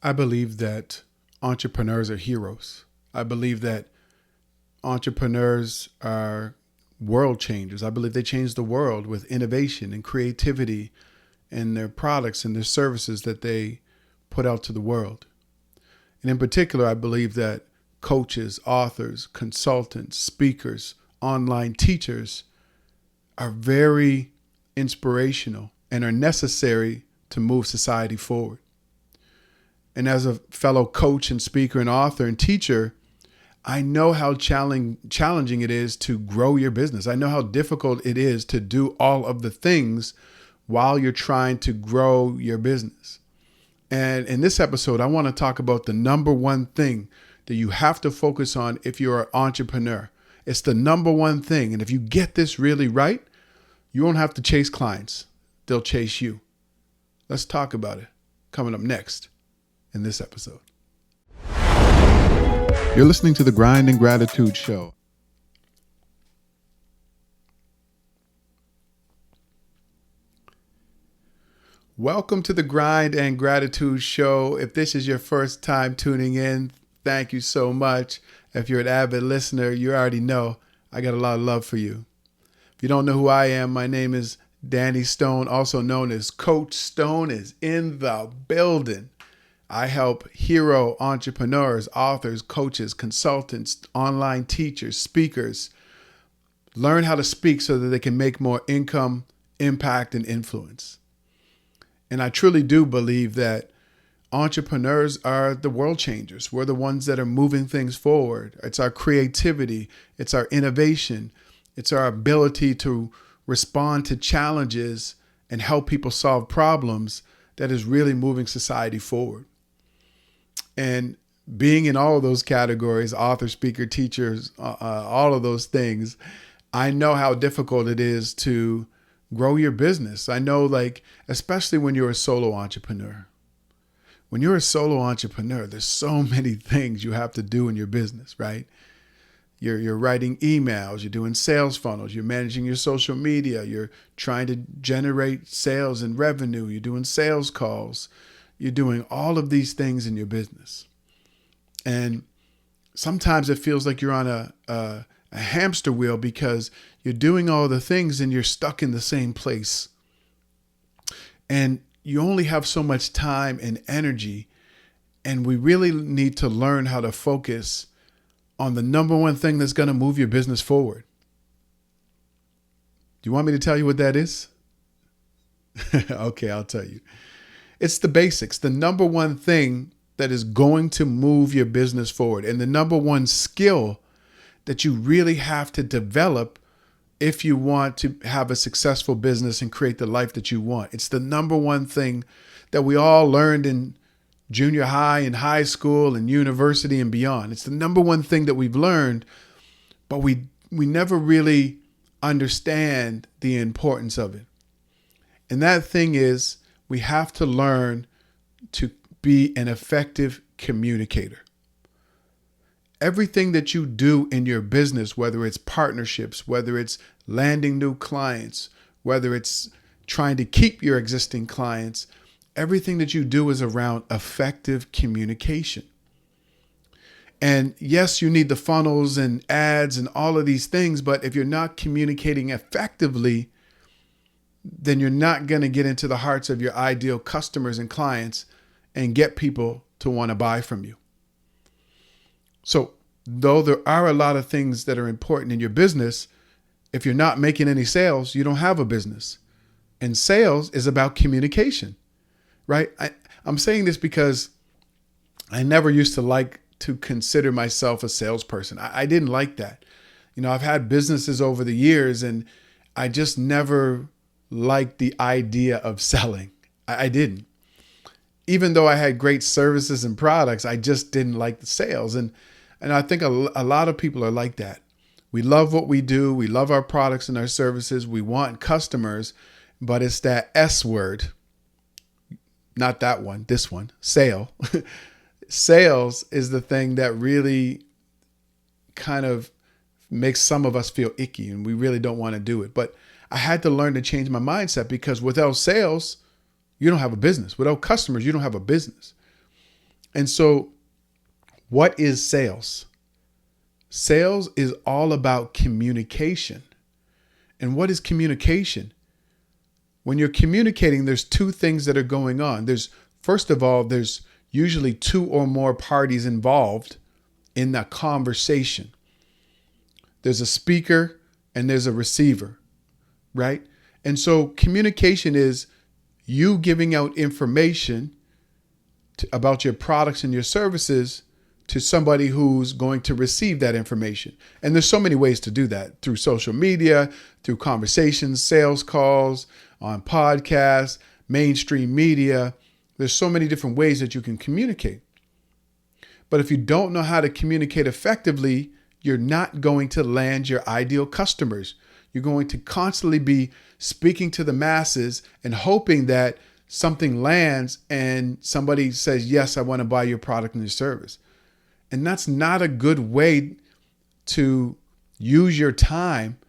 I believe that entrepreneurs are heroes. I believe that entrepreneurs are world changers. I believe they change the world with innovation and creativity and their products and their services that they put out to the world. And in particular, I believe that coaches, authors, consultants, speakers, online teachers are very inspirational and are necessary to move society forward. And as a fellow coach and speaker and author and teacher, I know how challenging it is to grow your business. I know how difficult it is to do all of the things while you're trying to grow your business. And in this episode, I want to talk about the number one thing that you have to focus on if you're an entrepreneur. It's the number one thing. And if you get this really right, you won't have to chase clients. They'll chase you. Let's talk about it coming up next in this episode. You're listening to the Grind and Gratitude Show. Welcome to the Grind and Gratitude Show. If this is your first time tuning in, thank you so much. If you're an avid listener, you already know I got a lot of love for you. If you don't know who I am, my name is Danny Stone, also known as Coach Stone, is in the building. I help hero entrepreneurs, authors, coaches, consultants, online teachers, speakers learn how to speak so that they can make more income, impact, and influence. And I truly do believe that entrepreneurs are the world changers. We're the ones that are moving things forward. It's our creativity. It's our innovation. It's our ability to respond to challenges and help people solve problems that is really moving society forward. And being in all of those categories, author, speaker, teachers, all of those things, I know how difficult it is to grow your business. I know, especially when you're a solo entrepreneur. When you're a solo entrepreneur, there's so many things you have to do in your business, right? You're writing emails, you're doing sales funnels, you're managing your social media, you're trying to generate sales and revenue, you're doing sales calls, you're doing all of these things in your business. And sometimes it feels like you're on a hamster wheel because you're doing all the things and you're stuck in the same place. And you only have so much time and energy. And we really need to learn how to focus on the number one thing that's going to move your business forward. Do you want me to tell you what that is? Okay, I'll tell you. It's the basics, the number one thing that is going to move your business forward, and the number one skill that you really have to develop if you want to have a successful business and create the life that you want. It's the number one thing that we all learned in junior high and high school and university and beyond. It's the number one thing that we've learned, but we never really understand the importance of it. And that thing is, we have to learn to be an effective communicator. Everything that you do in your business, whether it's partnerships, whether it's landing new clients, whether it's trying to keep your existing clients, everything that you do is around effective communication. And yes, you need the funnels and ads and all of these things, but if you're not communicating effectively, then you're not going to get into the hearts of your ideal customers and clients and get people to want to buy from you. So though there are a lot of things that are important in your business, if you're not making any sales, you don't have a business. And sales is about communication, right? I'm saying this because I never used to like to consider myself a salesperson. I didn't like that. I've had businesses over the years and I just never liked the idea of selling. I didn't. Even though I had great services and products, I just didn't like the sales. And I think a lot of people are like that. We love what we do. We love our products and our services. We want customers, but it's that S word, not that one, this one, sale. Sales is the thing that really kind of makes some of us feel icky and we really don't want to do it. But I had to learn to change my mindset because without sales, you don't have a business. Without customers, you don't have a business. And so what is sales? Sales is all about communication. And what is communication? When you're communicating, there's two things that are going on. First of all, there's usually two or more parties involved in that conversation. There's a speaker and there's a receiver, right? And so communication is you giving out information about your products and your services to somebody who's going to receive that information. And there's so many ways to do that, through social media, through conversations, sales calls, on podcasts, mainstream media. There's so many different ways that you can communicate. But if you don't know how to communicate effectively, you're not going to land your ideal customers. You're going to constantly be speaking to the masses and hoping that something lands and somebody says, yes, I want to buy your product and your service. And that's not a good way to use your time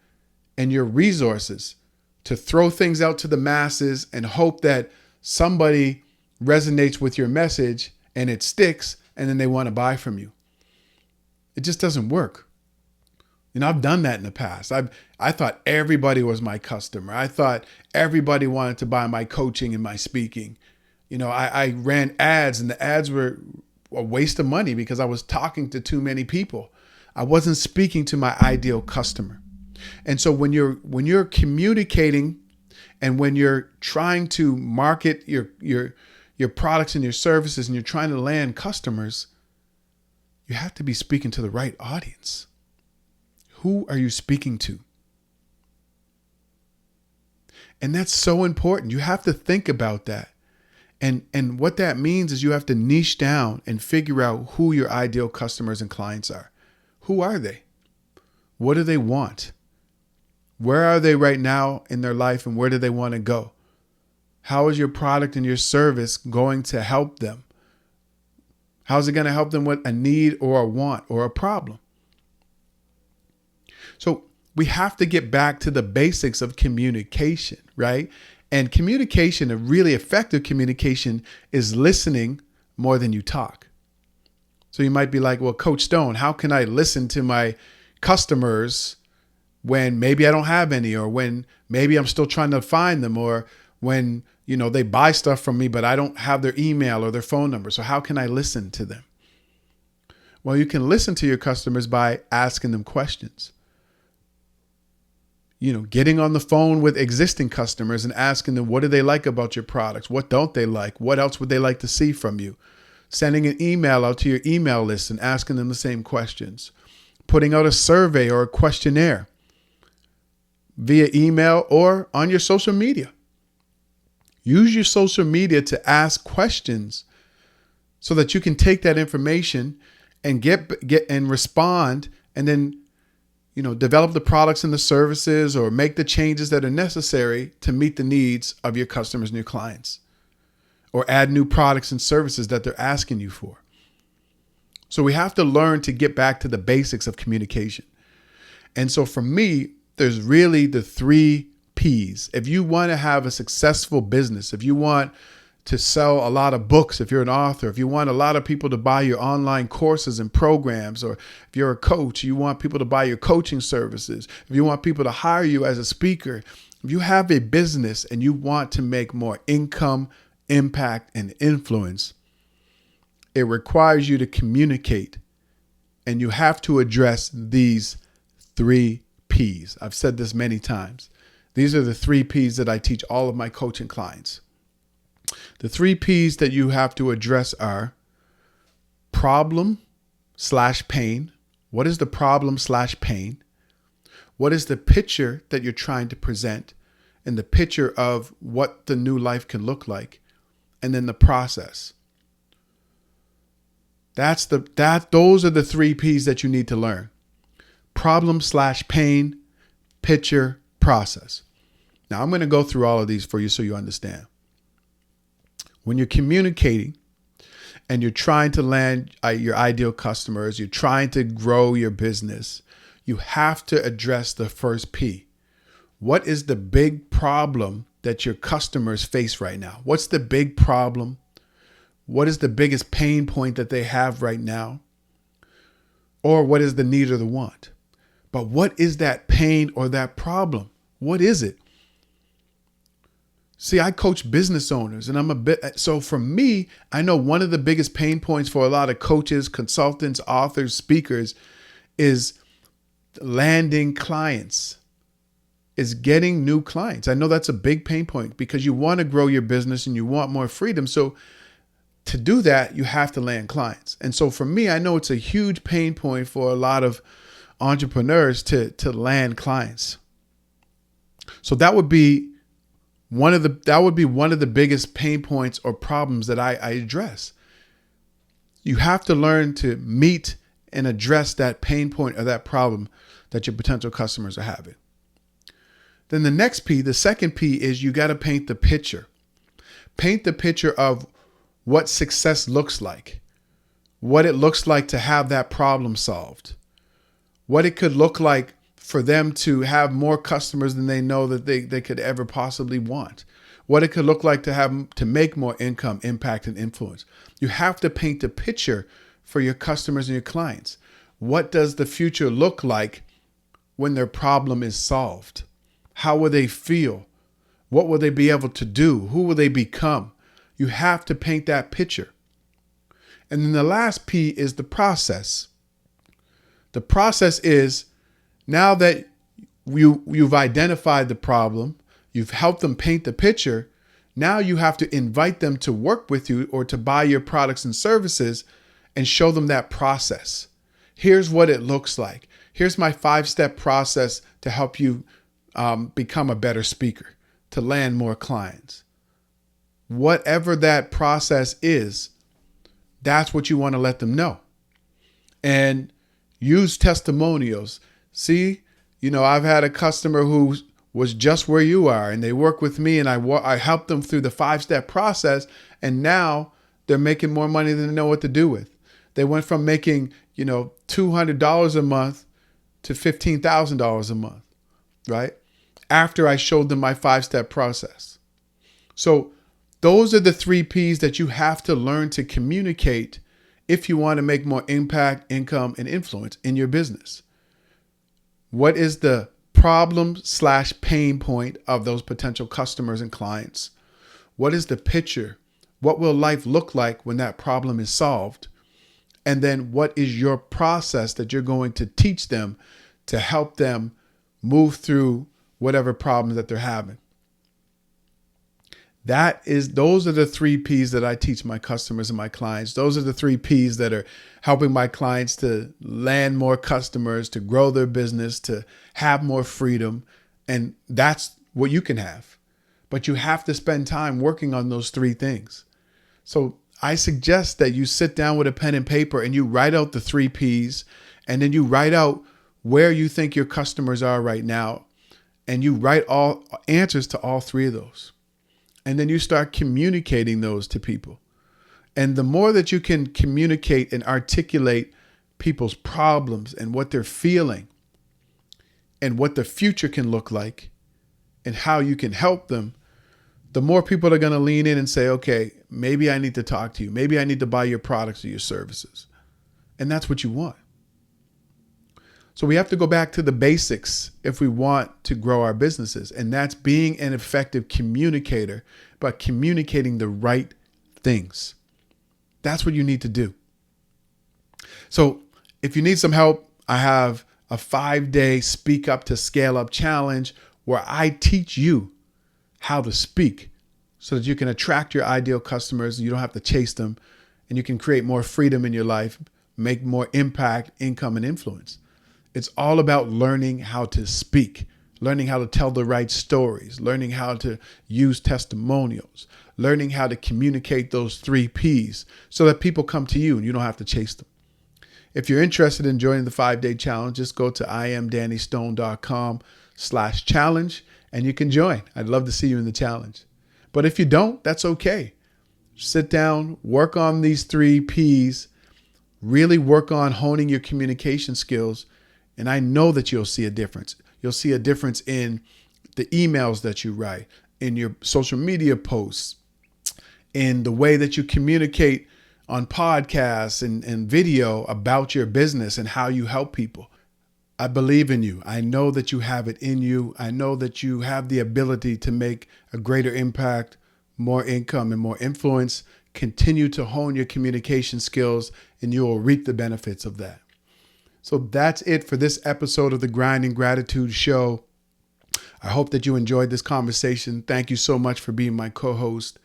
and your resources, to throw things out to the masses and hope that somebody resonates with your message and it sticks and then they want to buy from you. It just doesn't work. I've done that in the past. I thought everybody was my customer. I thought everybody wanted to buy my coaching and my speaking. I ran ads and the ads were a waste of money because I was talking to too many people. I wasn't speaking to my ideal customer. And so when you're communicating and when you're trying to market your products and your services and you're trying to land customers, you have to be speaking to the right audience. Who are you speaking to? And that's so important. You have to think about that. And what that means is you have to niche down and figure out who your ideal customers and clients are. Who are they? What do they want? Where are they right now in their life and where do they want to go? How is your product and your service going to help them? How's it going to help them with a need or a want or a problem? So we have to get back to the basics of communication, right? And communication, a really effective communication, is listening more than you talk. So you might be like, well, Coach Stone, how can I listen to my customers when maybe I don't have any, or when maybe I'm still trying to find them, or when, they buy stuff from me, but I don't have their email or their phone number. So how can I listen to them? Well, you can listen to your customers by asking them questions. Getting on the phone with existing customers and asking them, what do they like about your products? What don't they like? What else would they like to see from you? Sending an email out to your email list and asking them the same questions. Putting out a survey or a questionnaire via email or on your social media. Use your social media to ask questions so that you can take that information and get and respond, and then develop the products and the services or make the changes that are necessary to meet the needs of your customers and your clients, or add new products and services that they're asking you for. So we have to learn to get back to the basics of communication. And so for me, there's really the 3 P's. If you want to have a successful business, if you want to sell a lot of books, if you're an author, if you want a lot of people to buy your online courses and programs, or if you're a coach, you want people to buy your coaching services, if you want people to hire you as a speaker, if you have a business and you want to make more income, impact, and influence, it requires you to communicate, and you have to address these 3 P's. I've said this many times. These are the 3 P's that I teach all of my coaching clients. The 3 P's that you have to address are problem/pain. What is the problem/pain? What is the picture that you're trying to present, and the picture of what the new life can look like, and then the process. Those are the 3 P's that you need to learn. Problem/pain, picture, process. Now I'm going to go through all of these for you so you understand. When you're communicating and you're trying to land your ideal customers, you're trying to grow your business, you have to address the first P. What is the big problem that your customers face right now? What's the big problem? what is the biggest pain point that they have right now, or what is the need or the want. But what is that pain or that problem? What is it? See, I coach business owners, and so for me, I know one of the biggest pain points for a lot of coaches, consultants, authors, speakers is landing clients, is getting new clients. I know that's a big pain point because you want to grow your business and you want more freedom. So to do that, you have to land clients. And so for me, I know it's a huge pain point for a lot of entrepreneurs to land clients. So that would be one of the biggest pain points or problems that I address. You have to learn to meet and address that pain point or that problem that your potential customers are having. Then the next P, the second P, is you got to paint the picture. Paint the picture of what success looks like, what it looks like to have that problem solved, what it could look like for them to have more customers than they know that they could ever possibly want, what it could look like to make more income, impact, and influence. You have to paint the picture for your customers and your clients. What does the future look like when their problem is solved? How will they feel? What will they be able to do? Who will they become? You have to paint that picture. And then the last P is the process. The process is, now that you've identified the problem, you've helped them paint the picture, now you have to invite them to work with you or to buy your products and services and show them that process. Here's what it looks like. Here's my 5-step process to help you become a better speaker, to land more clients. Whatever that process is, that's what you want to let them know. And use testimonials. See, I've had a customer who was just where you are, and they work with me, and I helped them through the 5-step process, and now they're making more money than they know what to do with. They went from making, $200 a month to $15,000 a month, right? After I showed them my 5-step process. So those are the 3 Ps that you have to learn to communicate if you want to make more impact, income, and influence in your business. What is the problem/pain point of those potential customers and clients? What is the picture? What will life look like when that problem is solved? And then what is your process that you're going to teach them to help them move through whatever problems that they're having? Those are the 3 Ps that I teach my customers and my clients. Those are the 3 Ps that are helping my clients to land more customers, to grow their business, to have more freedom. And that's what you can have. But you have to spend time working on those 3 things. So I suggest that you sit down with a pen and paper and you write out the 3 Ps, and then you write out where you think your customers are right now. And you write all answers to all 3 of those. And then you start communicating those to people. And the more that you can communicate and articulate people's problems and what they're feeling and what the future can look like and how you can help them, the more people are going to lean in and say, okay, maybe I need to talk to you. Maybe I need to buy your products or your services. And that's what you want. So we have to go back to the basics if we want to grow our businesses. And that's being an effective communicator, but communicating the right things. That's what you need to do. So if you need some help, I have a 5-day Speak Up to Scale Up challenge where I teach you how to speak so that you can attract your ideal customers. You don't have to chase them, and you can create more freedom in your life, make more impact, income, and influence. It's all about learning how to speak, learning how to tell the right stories, learning how to use testimonials, learning how to communicate those 3 Ps so that people come to you and you don't have to chase them. If you're interested in joining the 5-day challenge, just go to iamdannystone.com/challenge and you can join. I'd love to see you in the challenge. But if you don't, that's okay. Sit down, work on these 3 Ps, really work on honing your communication skills. And I know that you'll see a difference. You'll see a difference in the emails that you write, in your social media posts, in the way that you communicate on podcasts and video about your business and how you help people. I believe in you. I know that you have it in you. I know that you have the ability to make a greater impact, more income, and more influence. Continue to hone your communication skills, and you will reap the benefits of that. So that's it for this episode of the Grind and Gratitude Show. I hope that you enjoyed this conversation. Thank you so much for being my co-host.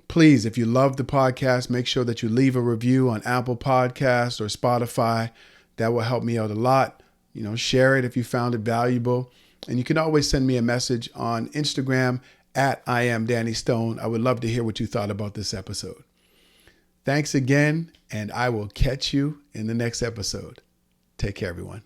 Please, if you love the podcast, make sure that you leave a review on Apple Podcasts or Spotify. That will help me out a lot. Share it if you found it valuable. And you can always send me a message on Instagram at I am Danny Stone. I would love to hear what you thought about this episode. Thanks again, and I will catch you in the next episode. Take care, everyone.